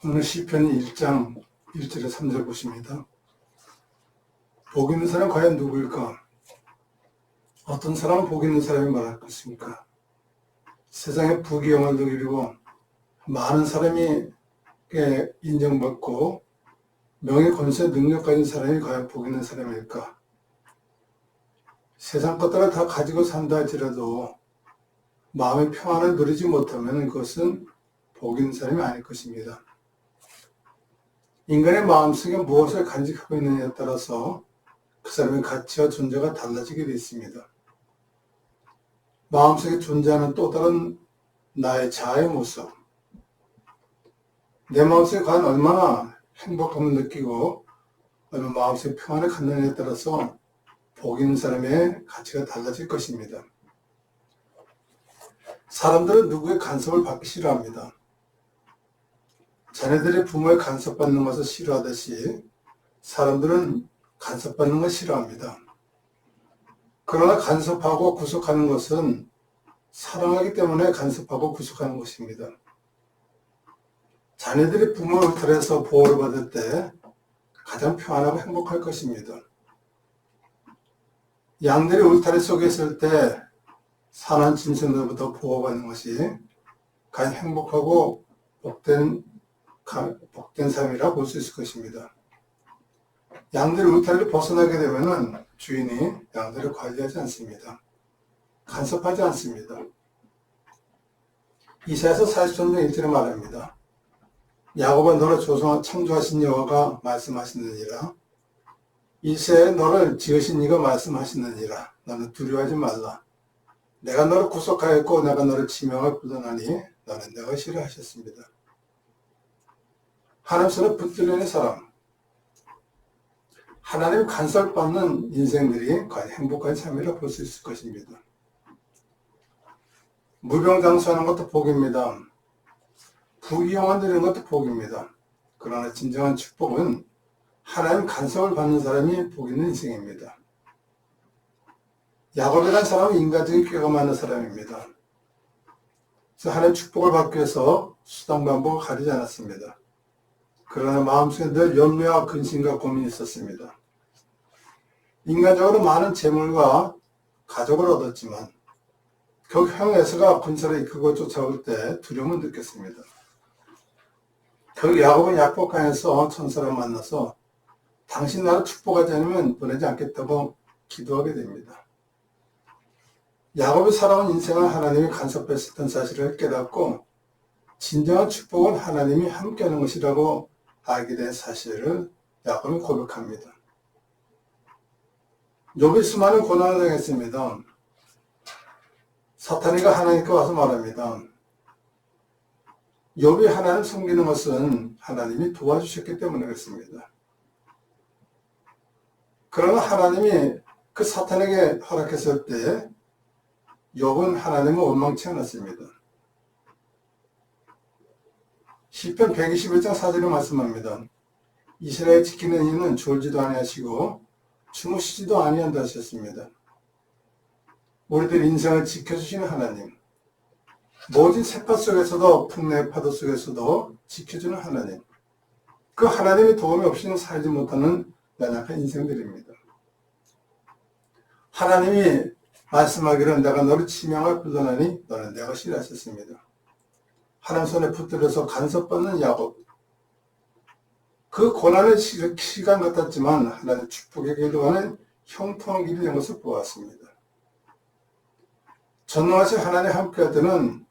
오늘 시편 1장 1절에 3절 보십니다. 복 있는 사람은 과연 누구일까? 어떤 사람은 복 있는 사람이 말할 것입니까? 세상에 부귀영화를 누리고 많은 사람이 인정받고 명예, 권세, 능력 가진 사람이 과연 복 있는 사람일까? 세상 것들을 다 가지고 산다 할지라도 마음의 평안을 누리지 못하면 그것은 복 있는 사람이 아닐 것입니다. 인간의 마음속에 무엇을 간직하고 있느냐에 따라서 그 사람의 가치와 존재가 달라지게 되어 있습니다. 마음속에 존재하는 또 다른 나의 자아의 모습, 내 마음속에 과연 얼마나 행복함을 느끼고 얼마나 마음속에 평안을 갖느냐에 따라서 복 있는 사람의 가치가 달라질 것입니다. 사람들은 누구의 간섭을 받기 싫어합니다. 자녀들이 부모의 간섭받는 것을 싫어하듯이 사람들은 간섭받는 걸 싫어합니다. 그러나 간섭하고 구속하는 것은 사랑하기 때문에 간섭하고 구속하는 것입니다. 자녀들이 부모의 울타리에서 보호를 받을 때 가장 평안하고 행복할 것입니다. 양들이 울타리 속에 있을 때 사나운 짐승들로부터 보호받는 것이 가장 행복하고 복된 삶이라 볼 수 있을 것입니다. 양들이 울타리를 벗어나게 되면 주인이 양들을 관리하지 않습니다. 간섭하지 않습니다. 이사야서 40장 1절에 말합니다. 야곱아 너를 창조하신 여호와가 말씀하시느니라. 이새에 너를 지으신 이가 말씀하시느니라. 너는 두려워하지 말라. 내가 너를 구속하였고 내가 너를 지명하여 부르나니 너는 내가 싫어하셨습니다. 하나님 손에 붙들리는 사람, 하나님 간섭받는 인생들이 과연 행복한 삶이라 볼 수 있을 것입니다. 무병장수하는 것도 복입니다. 부귀영화 누리는 것도 복입니다. 그러나 진정한 축복은 하나님 간섭을 받는 사람이 복 있는 인생입니다. 야곱이라는 사람은 인간적인 꾀가 많은 사람입니다. 그래서 하나님 축복을 받기 위해서 수단방법을 가리지 않았습니다. 그러나 마음속에 늘 염려와 근심과 고민이 있었습니다. 인간적으로 많은 재물과 가족을 얻었지만 결국 형 에서가 군사를 이끌고 쫓아올 때 두려움을 느꼈습니다. 결국 야곱은 약복강에서 천사를 만나서 당신 나를 축복하지 않으면 보내지 않겠다고 기도하게 됩니다. 야곱이 살아온 인생을 하나님이 간섭했었던 사실을 깨닫고 진정한 축복은 하나님이 함께하는 것이라고 알게 된 사실을 야곱이 고백합니다. 욥이 수많은 고난을 당했습니다. 사탄이가 하나님께 와서 말합니다. 욥이 하나님을 섬기는 것은 하나님이 도와주셨기 때문에 그렇습니다. 그러나 하나님이 그 사탄에게 허락했을 때 욥은 하나님을 원망치 않았습니다. 시편 121장 4절에 말씀합니다. 이스라엘 지키는 이는 졸지도 아니하시고 주무시지도 아니한다 하셨습니다. 우리들 인생을 지켜주시는 하나님, 모든 세파 속에서도 풍랑의 파도 속에서도 지켜주는 하나님, 그 하나님의 도움이 없이는 살지 못하는 연약한 인생들입니다. 하나님이 말씀하기를 내가 너를 지명할 부르나니 너는 내가 싫어하셨습니다. 하나님 손에 붙들려서 간섭받는 야곱, 그 고난의 시간 같았지만 하나님 축복의 길로 가는 형통한 길이 된 것을 보았습니다. 전능하신 하나님 함께 할 때는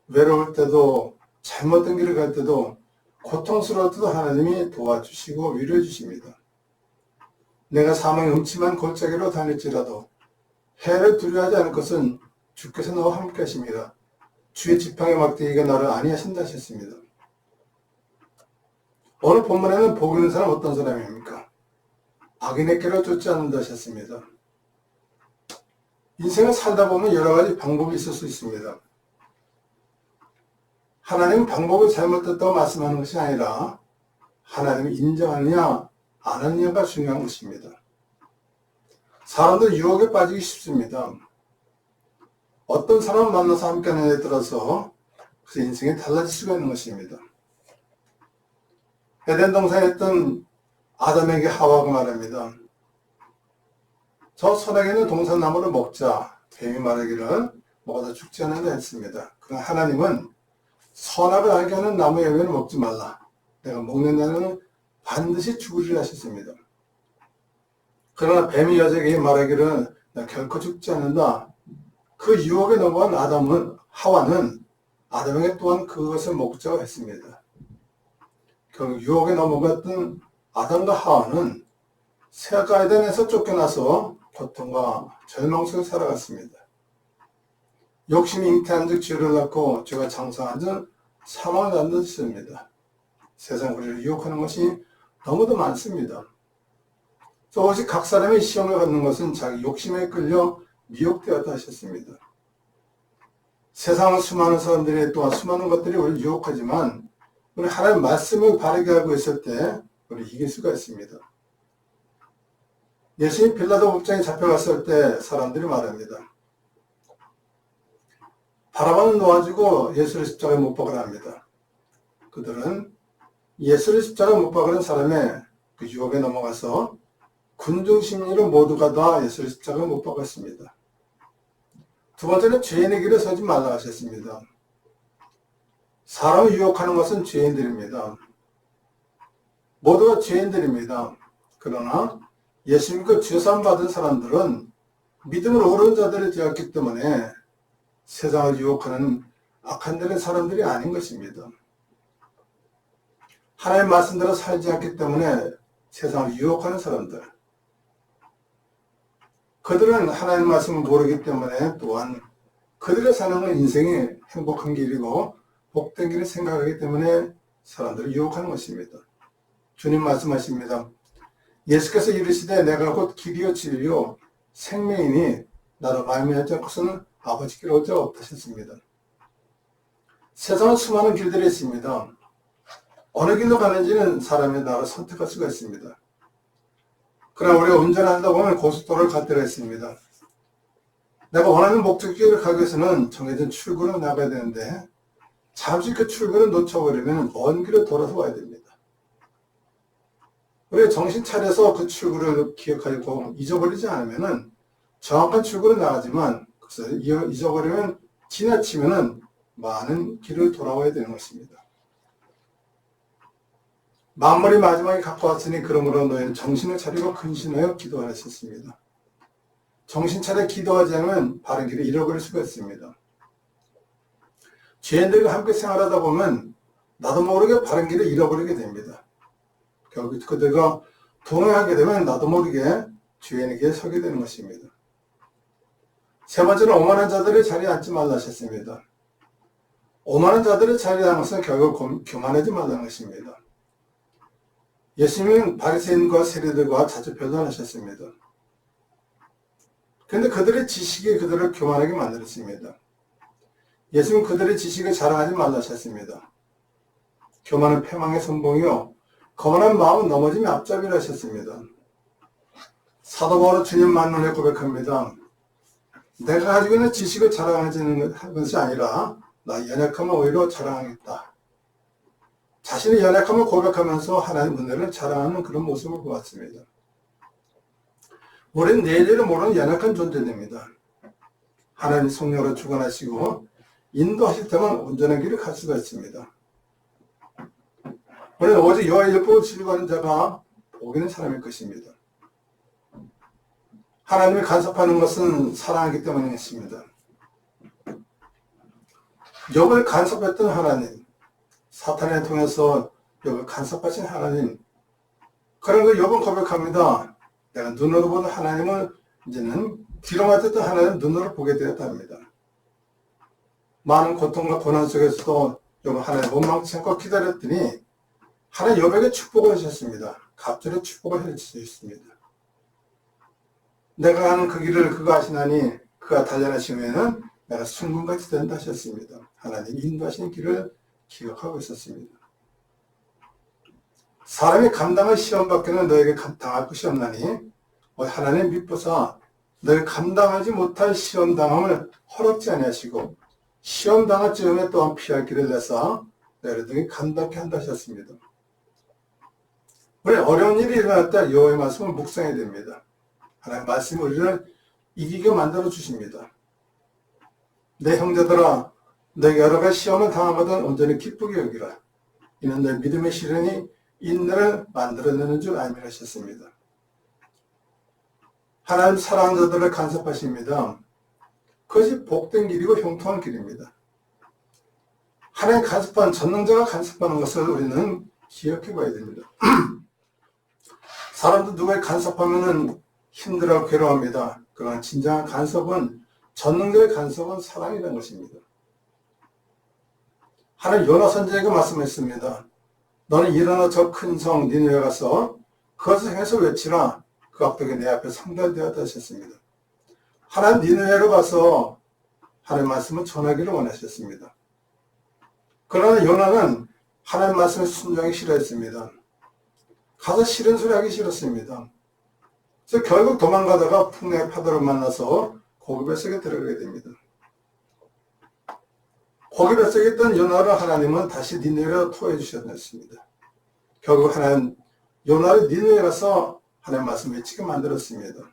외로울 때도 잘못된 길을 갈 때도 고통스러울 때도 하나님이 도와주시고 위로해 주십니다. 내가 사망의 음침한 골짜기로 다닐지라도 해를 두려워하지 않을 것은 주께서 나와 함께 하십니다. 주의 지팡이 막대기가 나를 안위하신다 하셨습니다. 오늘 본문에는 복 있는 사람 어떤 사람입니까? 악인의 길을 쫓지 않는다 하셨습니다. 인생을 살다 보면 여러 가지 방법이 있을 수 있습니다. 하나님은 방법을 잘못됐다고 말씀하는 것이 아니라 하나님이 인정하느냐 안 하느냐가 중요한 것입니다. 사람들은 유혹에 빠지기 쉽습니다. 어떤 사람을 만나서 함께하느냐에 따라서 그 인생이 달라질 수가 있는 것입니다. 에덴 동산에 있던 아담에게 하와가 말합니다. 저 선악에 있는 동산나무를 먹자. 뱀이 말하기를 먹어도 죽지 않는다 했습니다. 그러나 하나님은 선악을 알게 하는 나무의 열매는 먹지 말라. 내가 먹는 날에는 반드시 죽으리라 하셨습니다. 그러나 뱀이 여자에게 말하기를 나 결코 죽지 않는다. 그 유혹에 넘어간 하와는 아담에게 또한 그것을 먹자고 했습니다. 결국 유혹에 넘어갔던 아담과 하와는 새가 에덴에서 쫓겨나서 고통과 절망 속에 살아갔습니다. 욕심이 잉태한 즉 죄를 낳고 죄가 장성한 즉 사망을 낳는 것입니다. 세상 우리를 유혹하는 것이 너무도 많습니다. 오직 각 사람의 시험을 받는 것은 자기 욕심에 끌려 미혹되었다 하셨습니다. 세상은 수많은 사람들이 또한 수많은 것들이 우리를 유혹하지만 우리 하나님의 말씀을 바르게 알고 있을 때 우리 이길 수가 있습니다. 예수님 빌라도 법정에 잡혀갔을 때 사람들이 말합니다. 바라바는 놓아주고 예수를 십자가에 못 박으라 합니다. 그들은 예수를 십자가에 못 박으는 사람의 그 유혹에 넘어가서 군중심리로 모두가 다 예수를 십자가에 못 박았습니다. 두 번째는 죄인의 길에 서지 말라 하셨습니다. 사람을 유혹하는 것은 죄인들입니다. 모두가 죄인들입니다. 그러나 예수님과 죄사함 받은 사람들은 믿음을 오른 자들이 되었기 때문에 세상을 유혹하는 악한 들의 사람들이 아닌 것입니다. 하나님의 말씀대로 살지 않기 때문에 세상을 유혹하는 사람들, 그들은 하나님의 말씀을 모르기 때문에 또한 그들의 사는 인생이 행복한 길이고 복된 길을 생각하기 때문에 사람들을 유혹하는 것입니다. 주님 말씀하십니다. 예수께서 이르시되 내가 곧 길이요 진리요 생명이니 나로 말미암지 않고서는 아버지께 올 자가 없으셨습니다. 세상은 수많은 길들이 있습니다. 어느 길로 가는지는 사람의 나로 선택할 수가 있습니다. 그러나 우리가 운전하다 보면 고속도로를 갈 때가 있습니다. 내가 원하는 목적지를 가기 위해서는 정해진 출구로 나가야 되는데 잠시 그 출구를 놓쳐버리면 먼 길을 돌아서 와야 됩니다. 우리가 정신 차려서 그 출구를 기억하고 잊어버리지 않으면 정확한 출구로 나가지만 그것을 잊어버리면 지나치면 많은 길을 돌아와야 되는 것입니다. 만물이 마지막에 갖고 왔으니 그러므로 너희는 정신을 차리고 근신하여 기도하셨습니다. 정신 차려 기도하지 않으면 바른 길을 잃어버릴 수가 있습니다. 죄인들과 함께 생활하다 보면 나도 모르게 바른 길을 잃어버리게 됩니다. 결국 그들과 동행하게 되면 나도 모르게 죄인의 길에 서게 되는 것입니다. 세 번째는 오만한 자들의 자리에 앉지 말라 하셨습니다. 오만한 자들의 자리에 앉는 것은 결국 교만하지 말라는 것입니다. 예수님은 바리새인과 세리들과 자주 변론하셨습니다. 그런데 그들의 지식이 그들을 교만하게 만들었습니다. 예수님은 그들의 지식을 자랑하지 말라 하셨습니다. 교만은 패망의 선봉이요 거만한 마음은 넘어짐의 앞잡이라 하셨습니다. 사도 바울은 주님 만난에 고백합니다. 내가 가지고 있는 지식을 자랑하는 것이 아니라 나 연약함을 오히려 자랑하겠다. 자신의 연약함을 고백하면서 하나님의 은혜를 자랑하는 그런 모습을 보았습니다. 우리는 내일을 모르는 연약한 존재입니다. 하나님 성령으로 주관하시고 인도하실 때만 온전한 길을 갈 수가 있습니다. 우리는 오직 여호와의 율법을 지키는 자가 복 있는 사람일 것입니다. 하나님이 간섭하는 것은 사랑하기 때문이었습니다. 욥을 간섭했던 하나님, 사탄을 통해서 욥을 간섭하신 하나님, 그런 그 욥은 고백합니다. 내가 눈으로 보는 하나님을 이제는 귀로 맡았던 하나님을 눈으로 보게 되었답니다. 많은 고통과 고난 속에서도 욥은 하나님 원망치 않고 기다렸더니 하나님 욥에게 축복을 하셨습니다. 갑절의 축복을 해주셨습니다. 내가 가는 그 길을 그가 아시나니 그가 단련하시면은 내가 순금같이 된다 하셨습니다. 하나님 인도하시는 길을 기억하고 있었습니다. 사람이 감당할 시험 밖에는 너에게 당할 것이 없나니 하나님 미쁘사 너희 감당하지 못할 시험 당함을 허락지 아니하시고 시험 당할 즈음에 또한 피할 길을 내사 너희를 등에 감당케 한다 하셨습니다. 우리 어려운 일이 일어날 때 여호와의 말씀을 묵상해야 됩니다. 하나님의 말씀이 우리를 이기게 만들어 주십니다. 내 형제들아, 너희가 여러 가지 시험을 당하거든 온전히 기쁘게 여기라. 이는 너희 믿음의 시련이 인내를 만들어내는 줄 알미라 하셨습니다. 하나님 사랑하는 자들을 간섭하십니다. 그것이 복된 길이고 형통한 길입니다. 하나님 간섭한 전능자가 간섭하는 것을 우리는 기억해 봐야 됩니다. 사람도 누구에 간섭하면 힘들어 괴로워합니다. 그러나 진정한 간섭은 전능자의 간섭은 사랑이라는 것입니다. 하나님 요나 선지자에게 말씀했습니다. 너는 일어나 저 큰 성 니느웨에 가서 그것을 향해서 외치라. 그 악독이 내 앞에 상달되었다 하셨습니다. 하나님 니느웨로 가서 하나님 말씀을 전하기를 원하셨습니다. 그러나 요나는 하나님 말씀을 순종하기 싫어했습니다. 가서 싫은 소리 하기 싫었습니다. 그래서 결국 도망가다가 풍랑의 파도를 만나서 고기 뱃속에 들어가게 됩니다. 고기 뱃속에 있던 요나를 하나님은 다시 니느웨로 토해 주셨습니다. 결국 하나님 요나를 니느웨에 가서 하나님 말씀 외치게 만들었습니다.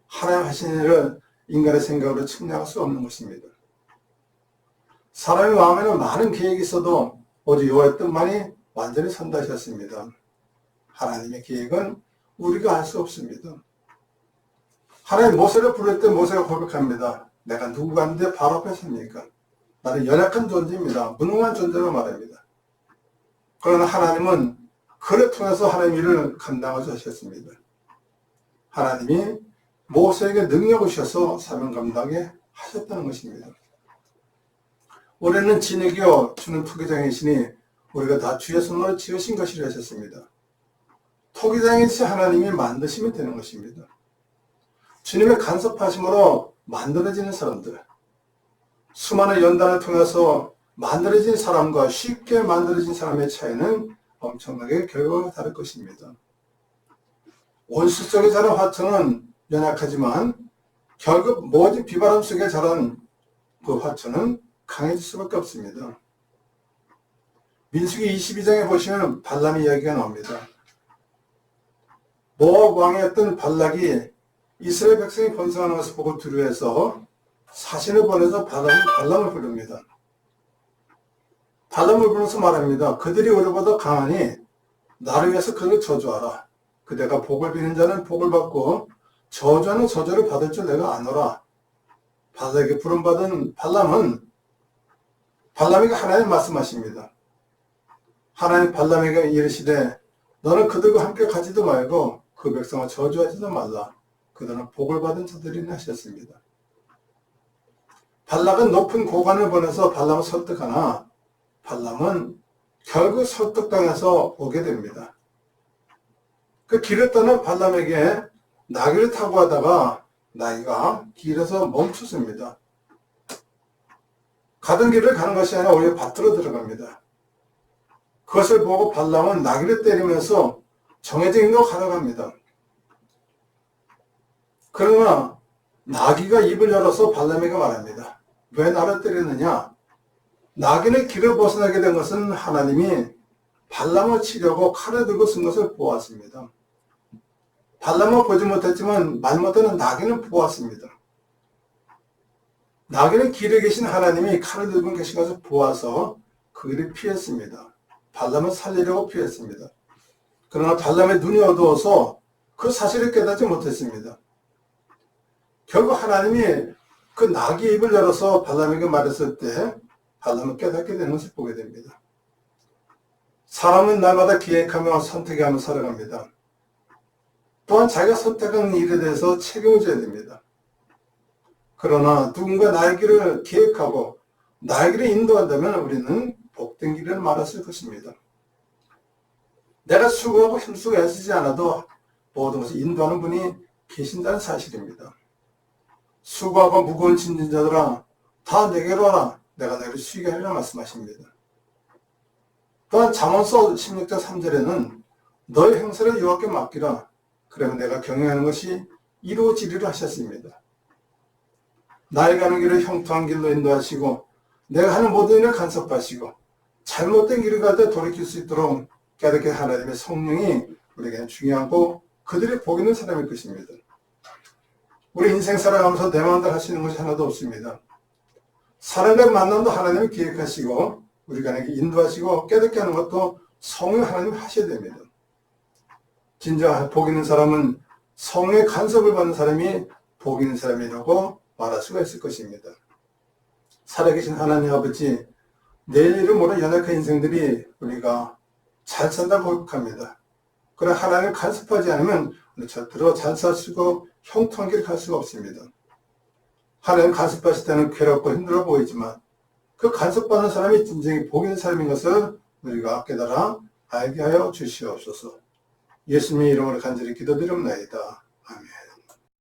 하나님 하신 일을 인간의 생각으로 측량할 수 없는 것입니다. 사람의 마음에는 많은 계획이 있어도 오직 여호와의 뜻만이 완전히 선다 하셨습니다. 하나님의 계획은 우리가 알 수 없습니다. 하나님 모세를 부를 때 모세가 고백합니다. 내가 누구가 있는데 바로 앞에 섭니까? 나는 연약한 존재입니다. 무능한 존재로 말합니다. 그러나 하나님은 그를 통해서 하나님 일을 감당하셔 하셨습니다. 하나님이 모세에게 능력을 주셔서 사명 감당에 하셨다는 것입니다. 우리는 진흙이요 주는 토기장이시니 우리가 다 주의 손으로 지으신 것이라 하셨습니다. 토기장이시 하나님이 만드시면 되는 것입니다. 주님의 간섭하심으로 만들어지는 사람들, 수많은 연단을 통해서 만들어진 사람과 쉽게 만들어진 사람의 차이는 엄청나게 결과가 다를 것입니다. 온수 속에 자란 화초는 연약하지만 결국 모든 비바람 속에 자란 그 화초는 강해질 수밖에 없습니다. 민수기 22장에 보시면 발람 이야기가 나옵니다. 모압 왕이었던 발락이 이스라엘 백성이 번성하는 것을 보고 두려워해서 사신을 보내서 발람을 부릅니다. 발람을 불러서 말합니다. 그들이 우리보다 강하니 나를 위해서 그들을 저주하라. 그대가 복을 비는 자는 복을 받고 저주하는 저주를 받을 줄 내가 아노라. 발락에게 부름받은 발람에게 하나님 말씀하십니다. 하나님 발람에게 이르시되 너는 그들과 함께 가지도 말고 그 백성을 저주하지도 말라. 그들은 복을 받은 자들이니 하셨습니다. 발락은 높은 고관을 보내서 발람을 설득하나 발람은 결국 설득당해서 오게 됩니다. 그 길을 떠난 발람에게 나귀를 타고 하다가 나귀가 길에서 멈췄습니다. 가던 길을 가는 것이 아니라 오히려 밭으로 들어갑니다. 그것을 보고 발람은 나귀를 때리면서 정해진 길로 가려갑니다. 그러나 나귀가 입을 열어서 발람에게 말합니다. 왜 나를 때리느냐? 나귀는 길을 벗어나게 된 것은 하나님이 발람을 치려고 칼을 들고 쓴 것을 보았습니다. 발람은 보지 못했지만 말 못하는 나귀는 보았습니다. 나귀는 길에 계신 하나님이 칼을 들고 계신 것을 보아서 그 길을 피했습니다. 발람을 살리려고 피했습니다. 그러나 발람의 눈이 어두워서 그 사실을 깨닫지 못했습니다. 결국 하나님이 그 나귀의 입을 열어서 발람에게 말했을 때 발람은 깨닫게 되는 것을 보게 됩니다. 사람은 날마다 기획하며 선택하며 살아갑니다. 또한 자기가 선택한 일에 대해서 책임을 져야 됩니다. 그러나 누군가 나의 길을 기획하고 나의 길을 인도한다면 우리는 복된 길을 말았을 것입니다. 내가 수고하고 힘쓰고 애쓰지 않아도 모든 것을 인도하는 분이 계신다는 사실입니다. 수고하고 무거운 짐진 자들아 다 내게로 와라. 내가 너희를 쉬게 하리라 말씀하십니다. 또한 잠언서 16장 3절에는 너희 행사를 여호와께 맡기라. 그러면 내가 경영하는 것이 이루어지리라 하셨습니다. 나의 가는 길을 형통한 길로 인도하시고 내가 하는 모든 일을 간섭하시고 잘못된 길을 갈 때 돌이킬 수 있도록 깨닫게 하나님의 성령이 우리에게 중요하고 그들이 복 있는 사람일 것입니다. 우리 인생 살아가면서 내 마음대로 할 수 있는 것이 하나도 없습니다. 사람과의 만남도 하나님이 기획하시고 우리가 이렇게 인도하시고 깨닫게 하는 것도 성령 하나님 하셔야 됩니다. 진짜 복 있는 사람은 성령의 간섭을 받는 사람이 복 있는 사람이라고 말할 수가 있을 것입니다. 살아계신 하나님 아버지, 내일을 모르는 연약한 인생들이 우리가 잘 산다고 고백합니다. 그러나 하나님을 간섭하지 않으면 우리 절대로 잘 살 수고 형통한 길을 갈 수가 없습니다. 하나님 간섭하실 때는 괴롭고 힘들어 보이지만 그 간섭받는 사람이 진정히 복 있는 사람인 것을 우리가 깨달아 알게 하여 주시옵소서. 예수님의 이름으로 간절히 기도드립니다.